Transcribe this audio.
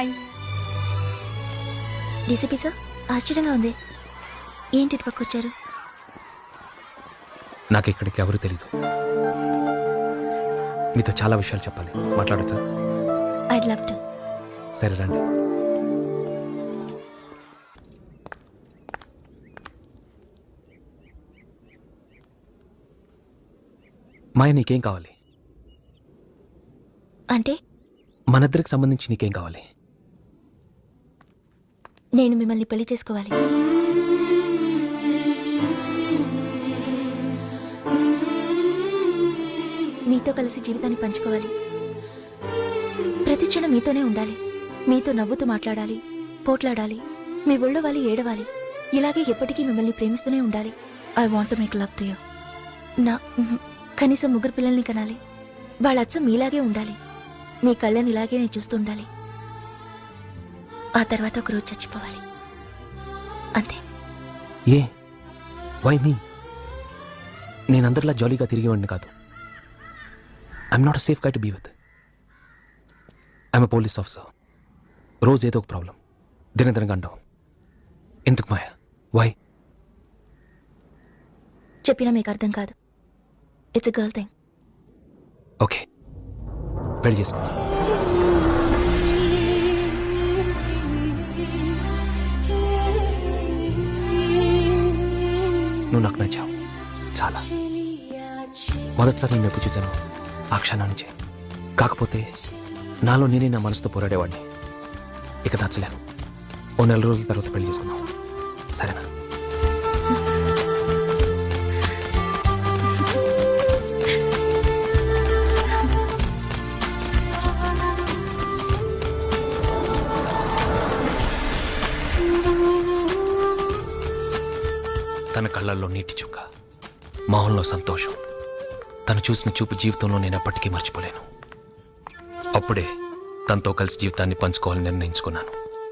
Hi. DCP sir, ఆశ్చర్యంగా ఉంది. ఏంటి ఇటు పక్క వచ్చారు? నాకు ఇక్కడికి ఎవరు తెలీదు. మీతో చాలా విషయాలు చెప్పాలి. మాట్లాడచ్చా? I'd love to. సరే రండి. మాయ, నీకేం కావాలి? అంటే మనిద్దరికి సంబంధించి నీకేం కావాలి? నేను మిమ్మల్ని పెళ్లి చేసుకోవాలి. మీతో కలిసి జీవితాన్ని పంచుకోవాలి. ప్రతి క్షణం మీతోనే ఉండాలి. మీతో నవ్వుతూ మాట్లాడాలి, పోట్లాడాలి, మీ ఒళ్ళో వాలి ఏడవాలి. ఇలాగే ఎప్పటికీ మిమ్మల్ని ప్రేమిస్తూనే ఉండాలి. I want to make love to you. కనీసం 3 పిల్లల్ని కనాలి. వాళ్ళ అచ్చం మీలాగే ఉండాలి. మీ కళ్ళని ఇలాగే నేను చూస్తూ ఉండాలి. ఆ తర్వాత ఒకరోజు చచ్చిపోవాలి. అంతే. ఏ వై మీ? నేనందరిలా జాలీగా తిరిగేవాడిని కాదు. I'm not a safe guy to be with. I'm a police officer. రోజు ఏదో ఒక ప్రాబ్లం దినదినగా అంటావు. ఎందుకు మాయ? వై? చెప్పినా మీకు అర్థం కాదు. It's a girl thing. Okay, పెళ్లి చేసుకో. నువ్వు నాకు నచ్చావు చాలా. మొదటిసారి నేను ఎప్పుడు చూశాను ఆ క్షణం నుంచి. కాకపోతే నాలో నేనే నా మనసుతో పోరాడేవాడిని. ఇక దాచలేను. ఓ 4 రోజుల తర్వాత పెళ్లి చేసుకుందాం, సరేనా? తన కళ్ళల్లో నీటి చుక్క, మొహంలో సంతోషం, తను చూసిన చూపు జీవితంలో నేను ఎప్పటికీ మర్చిపోలేను. అప్పుడే తనతో కలిసి జీవితాన్ని పంచుకోవాలని నిర్ణయించుకున్నాను.